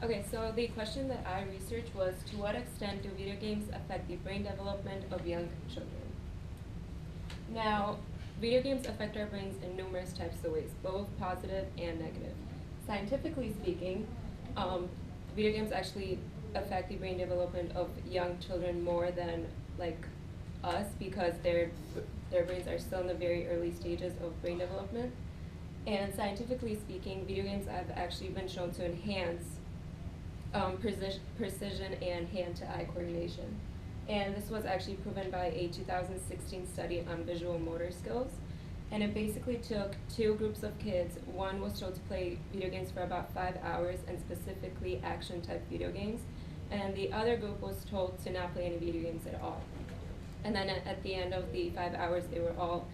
Okay, so the question that I researched was, to what extent do video games affect the brain development of young children? Now, video games affect our brains in numerous types of ways, both positive and negative. Scientifically speaking, video games actually affect the brain development of young children more than like us, because their brains are still in the very early stages of brain development. And scientifically speaking, video games have actually been shown to enhance precision and hand-to-eye coordination. And this was actually proven by a 2016 study on visual motor skills. And it basically took two groups of kids. One was told to play video games for about 5 hours, and specifically action-type video games. And the other group was told to not play any video games at all. And then at the end of the 5 hours, they were all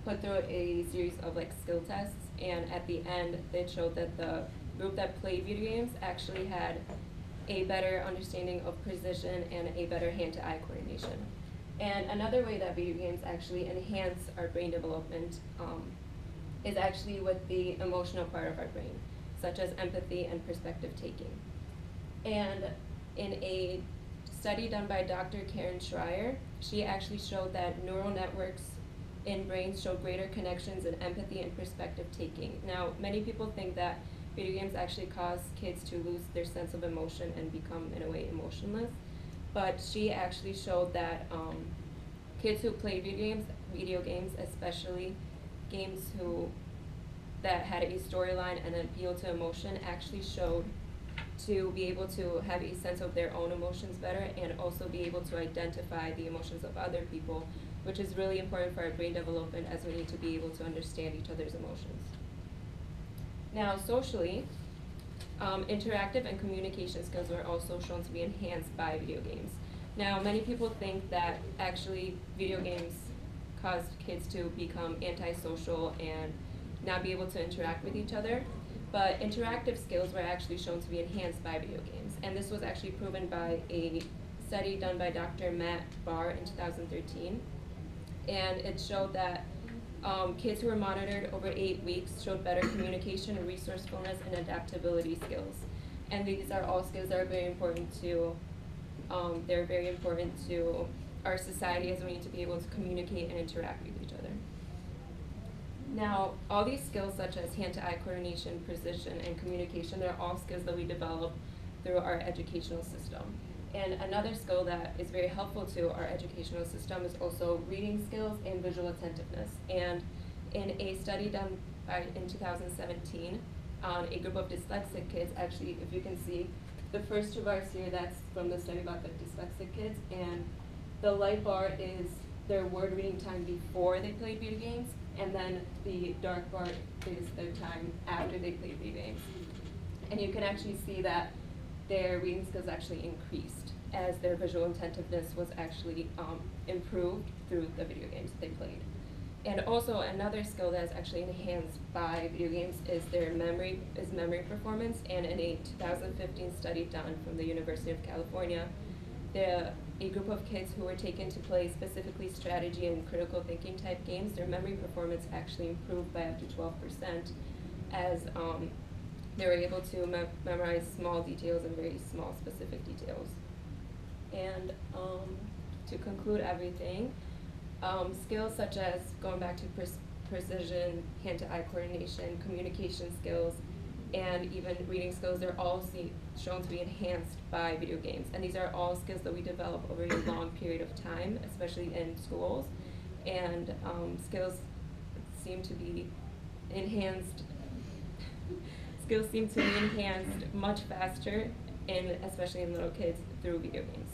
put through a series of like skill tests. And at the end, it showed that the group that played video games actually had a better understanding of precision and a better hand-to-eye coordination. And another way that video games actually enhance our brain development is actually with the emotional part of our brain, such as empathy and perspective taking. And in a study done by Dr. Karen Schreier, she actually showed that neural networks in brains show greater connections in empathy and perspective taking. Now, many people think that video games actually cause kids to lose their sense of emotion and become, in a way, emotionless. But she actually showed that kids who play video games, especially games that had a storyline and an appeal to emotion, actually showed to be able to have a sense of their own emotions better, and also be able to identify the emotions of other people, which is really important for our brain development, as we need to be able to understand each other's emotions. Now, socially, interactive and communication skills were also shown to be enhanced by video games. Now, many people think that actually video games cause kids to become antisocial and not be able to interact with each other, but interactive skills were actually shown to be enhanced by video games. And this was actually proven by a study done by Dr. Matt Barr in 2013. And it showed that kids who were monitored over 8 weeks showed better communication and resourcefulness and adaptability skills. And these are all skills that are very important to our society, as we need to be able to communicate and interact with each other. Now, all these skills, such as hand-to-eye coordination, precision, and communication, they're all skills that we develop through our educational system. And another skill that is very helpful to our educational system is also reading skills and visual attentiveness. And in a study done in 2017 on a group of dyslexic kids, actually, if you can see, the first two bars here, that's from the study about the dyslexic kids, and the light bar is their word reading time before they played video games, and then the dark bar is their time after they played video games. And you can actually see that their reading skills actually increased as their visual attentiveness was actually improved through the video games they played. And also another skill that is actually enhanced by video games is memory performance. And in a 2015 study done from the University of California, a group of kids who were taken to play specifically strategy and critical thinking type games, their memory performance actually improved by up to 12%, as they were able to memorize small details and very small specific details. And to conclude everything, skills such as, going back to precision, hand-to-eye coordination, communication skills, and even reading skills, they're all shown to be enhanced by video games. And these are all skills that we develop over a long period of time, especially in schools. And skills seem to be enhanced much faster, especially in little kids, through video games.